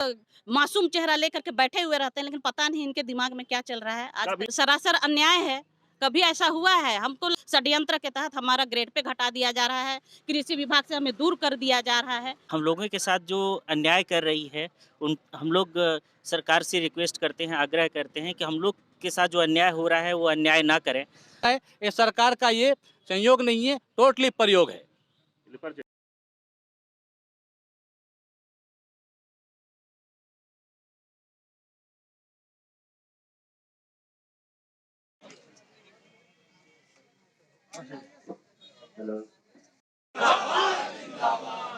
मासूम चेहरा लेकर के बैठे हुए रहते हैं, लेकिन पता नहीं इनके दिमाग में क्या चल रहा है। आज सरासर अन्याय है। कभी ऐसा हुआ है? हमको षड्यंत्र के तहत हमारा ग्रेड पे घटा दिया जा रहा है, कृषि विभाग से हमें दूर कर दिया जा रहा है। हम लोगों के साथ जो अन्याय कर रही है उन हम लोग सरकार से रिक्वेस्ट करते हैं, आग्रह करते हैं कि हम लोग के साथ जो अन्याय हो रहा है वो अन्याय ना करें। ये सरकार का ये संयोग नहीं है, टोटली प्रयोग है।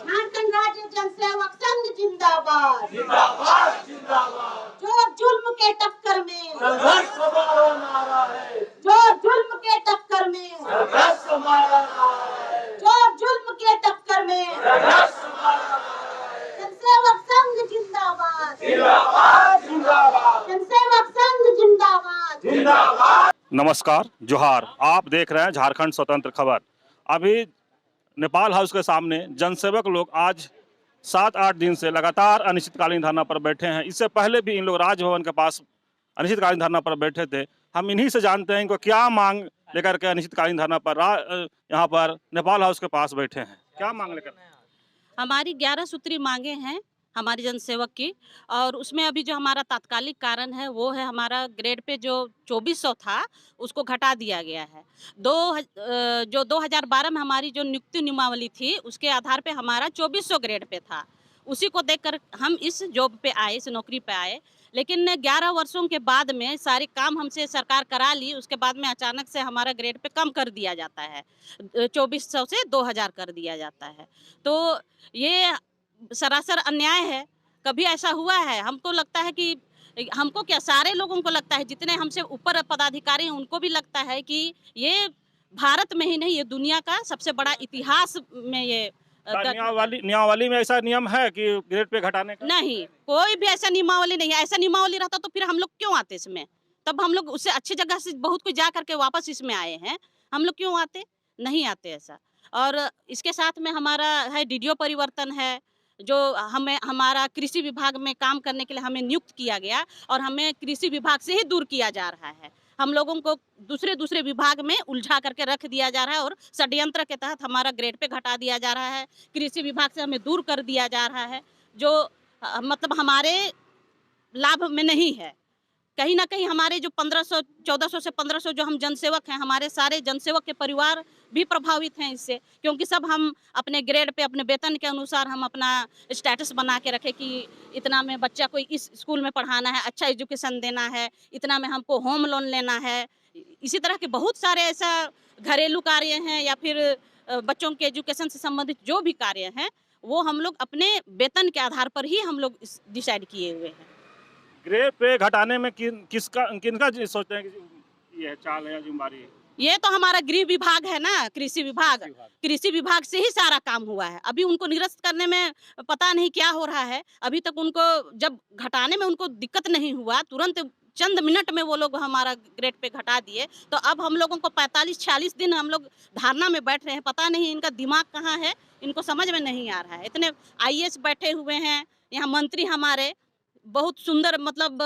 झारखंड राज्य जनसेवक संघ जिंदाबाद जिंदाबाद जिंदाबाद। जो जुल्म के टक्कर में संघर्ष हमारा नारा है, जो जुल्म के टक्कर में संघर्ष हमारा नारा है, जो जुल्म के टक्कर में संघर्ष हमारा नारा है। जनसेवक संघ जिंदाबाद जिंदाबाद जिंदाबाद। जनसेवक संघ जिंदाबाद जिंदाबाद। नमस्कार, जोहार। आप देख रहे हैं झारखंड स्वतंत्र खबर। अभी नेपाल हाउस के सामने जनसेवक लोग आज 7-8 दिन से लगातार अनिश्चितकालीन धरना पर बैठे हैं। इससे पहले भी इन लोग राजभवन के पास अनिश्चितकालीन धरना पर बैठे थे। हम इन्हीं से जानते हैं इनको क्या मांग लेकर के अनिश्चितकालीन धरना पर यहाँ पर नेपाल हाउस के पास बैठे हैं। क्या मांग लेकर? हमारी 11 सूत्री मांगे हैं हमारी जनसेवक की, और उसमें अभी जो हमारा तात्कालिक कारण है वो है हमारा ग्रेड पे जो 2400 था उसको घटा दिया गया है। जो 2012 में हमारी जो नियुक्ति नियमावली थी उसके आधार पे हमारा 2400 ग्रेड पे था। उसी को देखकर हम इस जॉब पे आए, इस नौकरी पे आए। लेकिन 11 वर्षों के बाद में सारे काम हमसे सरकार करा ली, उसके बाद में अचानक से हमारा ग्रेड पे कम कर दिया जाता है, 2400 से 2000 कर दिया जाता है। तो ये सरासर अन्याय है। कभी ऐसा हुआ है? हमको लगता है कि हमको क्या, सारे लोगों को लगता है, जितने हमसे ऊपर पदाधिकारी हैं उनको भी लगता है कि ये भारत में ही नहीं, ये दुनिया का सबसे बड़ा इतिहास में ये नियमावली में ऐसा नियम है कि ग्रेड पे घटाने का? नहीं, कोई भी ऐसा नियमावली नहीं है। ऐसा नियमावली रहता तो फिर हम लोग क्यों आते इसमें? तब हम लोग उससे अच्छी जगह से बहुत कुछ जा करके वापस इसमें आए हैं, हम लोग क्यों आते? नहीं आते ऐसा। और इसके साथ में हमारा है डीडीओ परिवर्तन है, जो हमें हमारा कृषि विभाग में काम करने के लिए हमें नियुक्त किया गया और हमें कृषि विभाग से ही दूर किया जा रहा है। हम लोगों को दूसरे विभाग में उलझा करके रख दिया जा रहा है और षड्यंत्र के तहत हमारा ग्रेड पे घटा दिया जा रहा है। कृषि विभाग से हमें दूर कर दिया जा रहा है, जो मतलब हमारे लाभ में नहीं है। कहीं ना कहीं हमारे जो 1400 से 1500 जो हम जनसेवक हैं, हमारे सारे जनसेवक के परिवार भी प्रभावित हैं इससे, क्योंकि सब हम अपने ग्रेड पे अपने वेतन के अनुसार हम अपना स्टेटस बना के रखे कि इतना में बच्चा को इस स्कूल में पढ़ाना है, अच्छा एजुकेशन देना है, इतना में हमको होम लोन लेना है। इसी तरह के बहुत सारे ऐसा घरेलू कार्य हैं या फिर बच्चों के एजुकेशन से संबंधित जो भी कार्य हैं वो हम लोग अपने वेतन के आधार पर ही हम लोग डिसाइड किए हुए हैं। ग्रेड पे घटाने में किनका सोचते हैं कि ये चाल है या जिम्मेदारी है? ये तो हमारा गृह विभाग है ना, कृषि विभाग। कृषि विभाग से ही सारा काम हुआ है। अभी उनको निरस्त करने में पता नहीं क्या हो रहा है। अभी तक उनको जब घटाने में उनको दिक्कत नहीं हुआ, तुरंत चंद मिनट में वो लोग हमारा ग्रेड पे घटा दिए। तो अब हम लोगों को 45-46 दिन हम लोग धारणा में बैठ रहे हैं। पता नहीं इनका दिमाग कहाँ है, इनको समझ में नहीं आ रहा है। इतने IAS बैठे हुए हैं, यहाँ मंत्री हमारे बहुत सुंदर, मतलब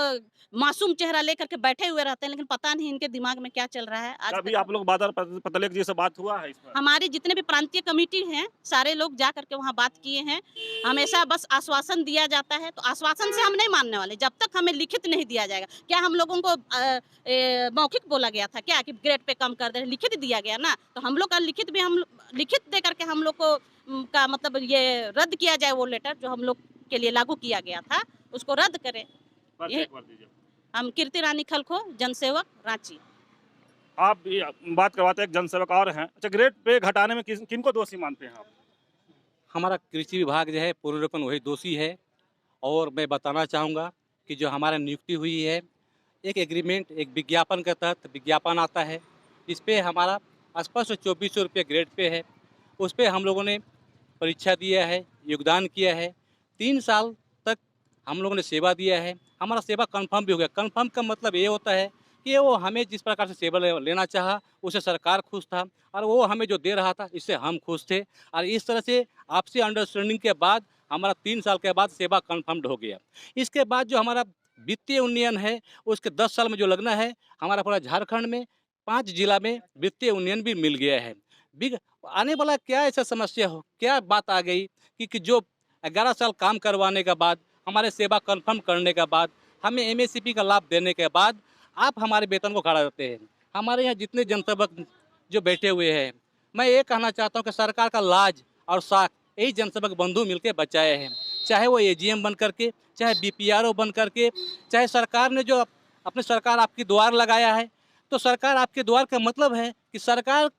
मासूम चेहरा लेकर के बैठे हुए रहते हैं, लेकिन पता नहीं इनके दिमाग में क्या चल रहा है। आज अभी आप लोग बादल पतलेख जी से बात हुआ है इस पर? हमारे जितने भी प्रांतीय कमेटी हैं सारे लोग जा करके वहाँ बात किए हैं। हमेशा बस आश्वासन दिया जाता है, तो आश्वासन से हम नहीं मानने वाले जब तक हमें लिखित नहीं दिया जाएगा। क्या हम लोगों को मौखिक बोला गया था क्या कि ग्रेड पे कम कर दे? लिखित दिया गया ना, तो हम लोग का लिखित भी हम लिखित दे करके हम लोग को का मतलब ये रद्द किया जाए, वो लेटर जो हम लोग के लिए लागू किया गया था उसको रद्द करें। हम कीर्ति रानी खलखो, जनसेवक, रांची। आप बात करवाते हैं, एक जनसेवक और हैं। अच्छा, ग्रेड पे घटाने में किनको दोषी मानते हैं आप? हमारा कृषि विभाग जो है पूर्ण रूपेण वही दोषी है। और मैं बताना चाहूँगा कि जो हमारा नियुक्ति हुई है, एक एग्रीमेंट, एक विज्ञापन के तहत विज्ञापन आता है, इस पर हमारा स्पष्ट 2400 रुपये ग्रेड पे है। उस पर हम लोगों ने परीक्षा दिया है, योगदान किया है, 3 साल तक हम लोगों ने सेवा दिया है। हमारा सेवा कंफर्म भी हो गया। कंफर्म का मतलब ये होता है कि वो हमें जिस प्रकार से सेवा लेना चाहा उससे सरकार खुश था और वो हमें जो दे रहा था इससे हम खुश थे। और इस तरह से आपसी अंडरस्टैंडिंग के बाद हमारा 3 साल के बाद सेवा कन्फर्म्ड हो गया। इसके बाद जो हमारा वित्तीय उन्नयन है उसके 10 साल में जो लगना है, हमारा पूरा झारखंड में 5 जिला में वित्तीय उन्नयन भी मिल गया है। आने वाला क्या ऐसा समस्या हो, क्या बात आ गई कि जो 11 साल काम करवाने के बाद, हमारे सेवा कन्फर्म करने के बाद, हमें एमएसपी का लाभ देने के बाद आप हमारे वेतन को खड़ा करते हैं। हमारे यहाँ जितने जनसेवक जो बैठे हुए हैं, मैं ये कहना चाहता हूँ कि सरकार का लाज और साख यही जनसेवक बंधु मिलकर बचाए हैं, चाहे वो एजीएम बन करके, चाहे बीपीआरओ बन करके, चाहे सरकार ने जो अपने सरकार आपकी द्वार लगाया है। तो सरकार आपके द्वार का मतलब है कि सरकार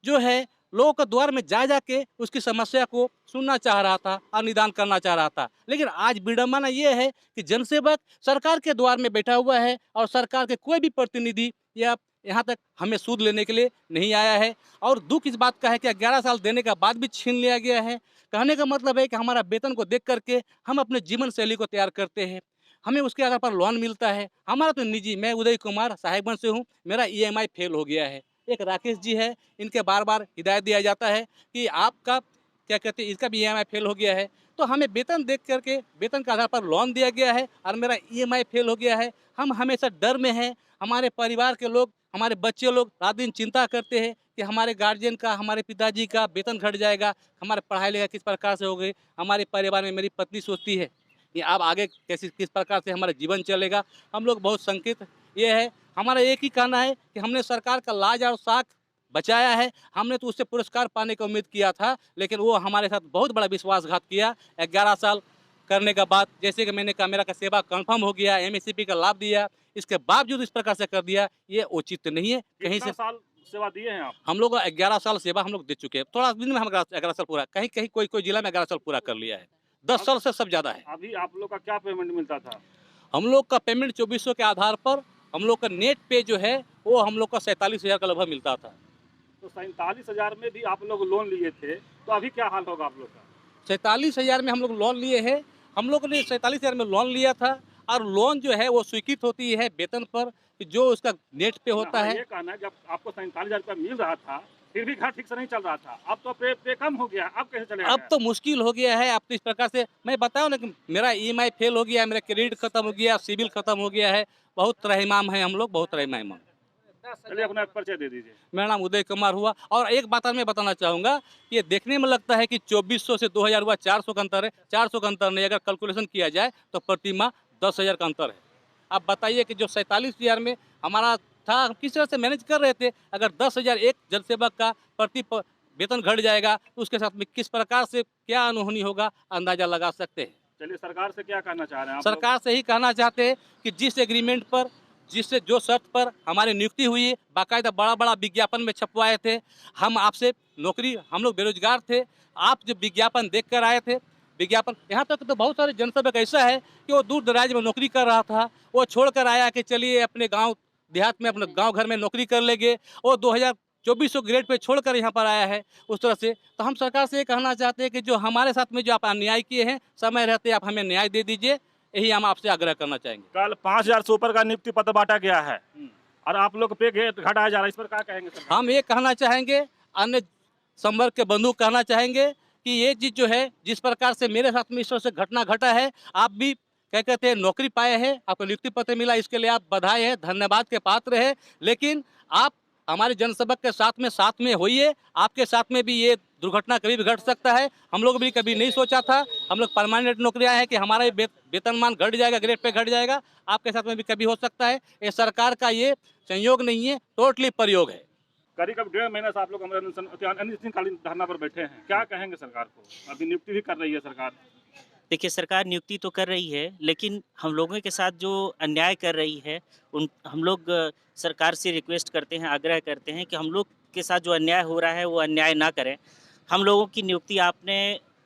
जो है लोगों के द्वार में जा जाके उसकी समस्या को सुनना चाह रहा था और निदान करना चाह रहा था। लेकिन आज विडंबना ये है कि जनसेवक सरकार के द्वार में बैठा हुआ है और सरकार के कोई भी प्रतिनिधि या यहाँ तक हमें सूद लेने के लिए नहीं आया है। और दुख इस बात का है कि 11 साल देने के बाद भी छीन लिया गया है। कहने का मतलब है कि हमारा वेतन को देख करके हम अपने जीवन शैली को तैयार करते हैं, हमें उसके आधार पर लोन मिलता है। हमारा तो निजी, मैं उदय कुमार साहेबगंज से हूँ, मेरा EMI फेल हो गया है। एक राकेश जी है, इनके बार बार हिदायत दिया जाता है कि आपका क्या कहते हैं, इसका भी EMI फेल हो गया है। तो हमें वेतन देख करके वेतन के आधार पर लोन दिया गया है और मेरा EMI फेल हो गया है। हम हमेशा डर में हैं। हमारे परिवार के लोग, हमारे बच्चे लोग रात दिन चिंता करते हैं कि हमारे गार्जियन का, हमारे पिताजी का वेतन घट जाएगा, हमारे पढ़ाई लिखाई किस प्रकार से हो गई। हमारे परिवार में मेरी पत्नी सोचती है कि अब आगे कैसे किस प्रकार से हमारा जीवन चलेगा। हम लोग बहुत शंकित ये है। हमारा एक ही कहना है कि हमने सरकार का लाज और साख बचाया है। हमने तो उससे पुरस्कार पाने की उम्मीद किया था, लेकिन वो हमारे साथ बहुत बड़ा विश्वासघात किया। 11 साल करने के बाद, जैसे कि मैंने कहा, मेरा का सेवा कंफर्म हो गया, एमएसपी का लाभ दिया, इसके बावजूद इस प्रकार से कर दिया, ये उचित नहीं है। कहीं से साल सेवा दिए हैं आप? हम लोग 11 साल सेवा हम लोग दे चुके हैं। थोड़ा दिन में हम 11 साल पूरा, कहीं कहीं कोई जिला में 11 साल पूरा कर लिया है। 10 साल से सब ज़्यादा है। अभी आप लोग का क्या पेमेंट मिलता था? हम लोग का पेमेंट 2400 के आधार पर, हम लोग का नेट पे जो है वो हम लोग का 47,000 का लगभग मिलता था। तो 47,000 में भी आप लोग लोन लिए थे, तो अभी क्या हाल होगा आप लोग का? 47,000 में हम लोग लोन लिए हैं। हम लोग ने 47,000 में लोन लिया था और लोन जो है वो स्वीकृत होती है वेतन पर, कि जो उसका नेट पे होता है। ये कहना है कि आपको 47,000 रुपया मिल रहा था, फिर भी घर ठीक से नहीं चल रहा था। अब तो पे कम हो गया, अब कैसे चलेगा? अब तो मुश्किल हो गया है। अब तो इस प्रकार से मैं बताऊं ना कि मेरा EMI फेल हो गया, मेरा क्रेडिट खत्म हो गया, सिविल खत्म हो गया है। बहुत त्रहिमाम है हम लोग, बहुत त्रहिमाम। चलिए अपना एक परिचय दे दीजिए। मेरा नाम उदय कुमार हुआ। और एक बात मैं बताना चाहूँगा, ये देखने में लगता है कि 2400 से 2000 हुआ, 400 का अंतर है। 400 का अंतर नहीं, अगर कैलकुलेशन किया जाए तो प्रति माह 10,000 का अंतर है। आप बताइए कि जो 47,000 में हमारा था, हम किस तरह से मैनेज कर रहे थे। अगर 10,000 एक जनसेवक का प्रति वेतन घट जाएगा तो उसके साथ में किस प्रकार से क्या अनहोनी होगा, अंदाजा लगा सकते हैं। चलिए, सरकार से क्या कहना चाह रहे हैं आप? सरकार से ही कहना चाहते हैं कि जिस एग्रीमेंट पर, जिससे जो शर्त पर हमारी नियुक्ति हुई है, बाकायदा बड़ा बड़ा विज्ञापन में छपवाए थे। हम आपसे नौकरी, हम लोग बेरोजगार थे, आप जो विज्ञापन देख कर आए थे, विज्ञापन, यहाँ तक तो बहुत सारे जनसेवक ऐसा है कि वो दूर दराज में नौकरी कर रहा था, वो छोड़ कर आया कि चलिए अपने गांव देहात में, अपने गांव घर में नौकरी कर लेंगे। वो 2400 ग्रेड पे छोड़कर यहाँ पर आया है उस तरह से। तो हम सरकार से ये कहना चाहते हैं कि जो हमारे साथ में जो आप अन्याय किए हैं, समय रहते आप हमें न्याय दे दीजिए, यही हम आपसे आग्रह करना चाहेंगे। कल 5,000 से ऊपर का नियुक्ति पत्र बांटा गया है और आप लोग पे घटाया जा रहा है, इस पर क्या कहेंगे सरकार? हम ये कहना चाहेंगे, अन्य संवर्ग के बंधु कहना चाहेंगे कि ये चीज़ जो है, जिस प्रकार से मेरे साथ में इस तरह से घटना घटा है, आप भी क्या कहते हैं नौकरी पाए हैं, आपको नियुक्ति पत्र मिला, इसके लिए आप बधाई है, धन्यवाद के पात्र है। लेकिन आप हमारे जनसेवक के साथ में होइए। आपके साथ में भी ये दुर्घटना कभी भी घट सकता है। हम लोग भी कभी नहीं सोचा था, हम लोग परमानेंट नौकरी आए हैं कि हमारा वेतनमान घट जाएगा, ग्रेड पे घट जाएगा। आपके साथ में भी कभी हो सकता है। ये सरकार का ये संयोग नहीं है, टोटली प्रयोग है। करीब 1.5 महीने से आप लोग अनिश्चितकालीन धरना पर बैठे हैं, क्या कहेंगे सरकार को? अभी नियुक्ति भी कर रही है सरकार। देखिए, सरकार नियुक्ति तो कर रही है, लेकिन हम लोगों के साथ जो अन्याय कर रही है, हम लोग सरकार से रिक्वेस्ट करते हैं, आग्रह करते हैं कि हम लोग के साथ जो अन्याय हो रहा है वो अन्याय ना करें। हम लोगों की नियुक्ति आपने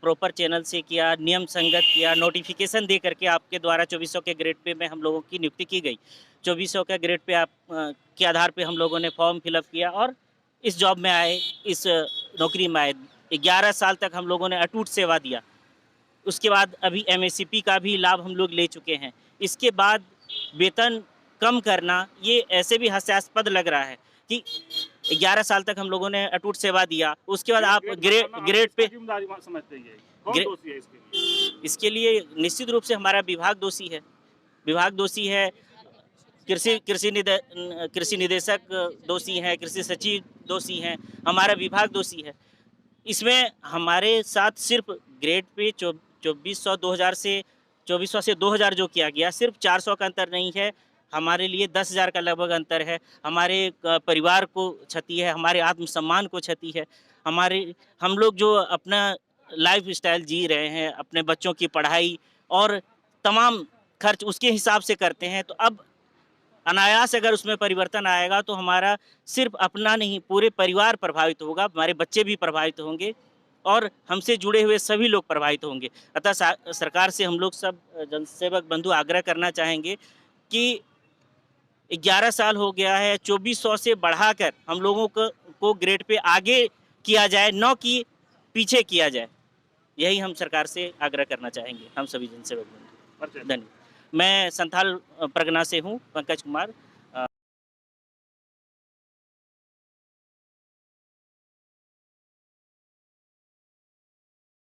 प्रॉपर चैनल से किया, नियम संगत किया, नोटिफिकेशन दे करके आपके द्वारा 2400 के ग्रेड पे में हम लोगों की नियुक्ति की गई। 2400 के ग्रेड पे आप के आधार पे हम लोगों ने फॉर्म फिलअप किया और इस जॉब में आए, इस नौकरी में आए। 11 साल तक हम लोगों ने अटूट सेवा दिया। उसके बाद अभी एमएसपी का भी लाभ हम लोग ले चुके हैं। इसके बाद वेतन कम करना ये ऐसे भी हास्यास्पद लग रहा है कि 11 साल तक हम लोगों ने अटूट सेवा दिया, उसके बाद आप ग्रेड पे समझते हैं कौन दोषी है इसके लिए? इसके लिए निश्चित रूप से हमारा विभाग दोषी है। विभाग दोषी है, कृषि निदेशक दोषी हैं, कृषि सचिव दोषी हैं, हमारा विभाग दोषी है। इसमें हमारे साथ सिर्फ ग्रेड पे 2400 से 2000 जो किया गया, सिर्फ 400 का अंतर नहीं है, हमारे लिए 10,000 का लगभग अंतर है। हमारे परिवार को क्षति है, हमारे आत्मसम्मान को क्षति है। हम लोग जो अपना लाइफ स्टाइल जी रहे हैं, अपने बच्चों की पढ़ाई और तमाम खर्च उसके हिसाब से करते हैं, तो अब अनायास अगर उसमें परिवर्तन आएगा तो हमारा सिर्फ अपना नहीं, पूरे परिवार प्रभावित होगा, हमारे बच्चे भी प्रभावित होंगे और हमसे जुड़े हुए सभी लोग प्रभावित होंगे। अतः सरकार से हम लोग सब जनसेवक बंधु आग्रह करना चाहेंगे कि 11 साल हो गया है, 2400 से बढ़ाकर हम लोगों को ग्रेड पे आगे किया जाए, न कि पीछे किया जाए। यही हम सरकार से आग्रह करना चाहेंगे, हम सभी जनसेवक बंधु। धन्यवाद। मैं संथाल परगना से हूँ, पंकज कुमार।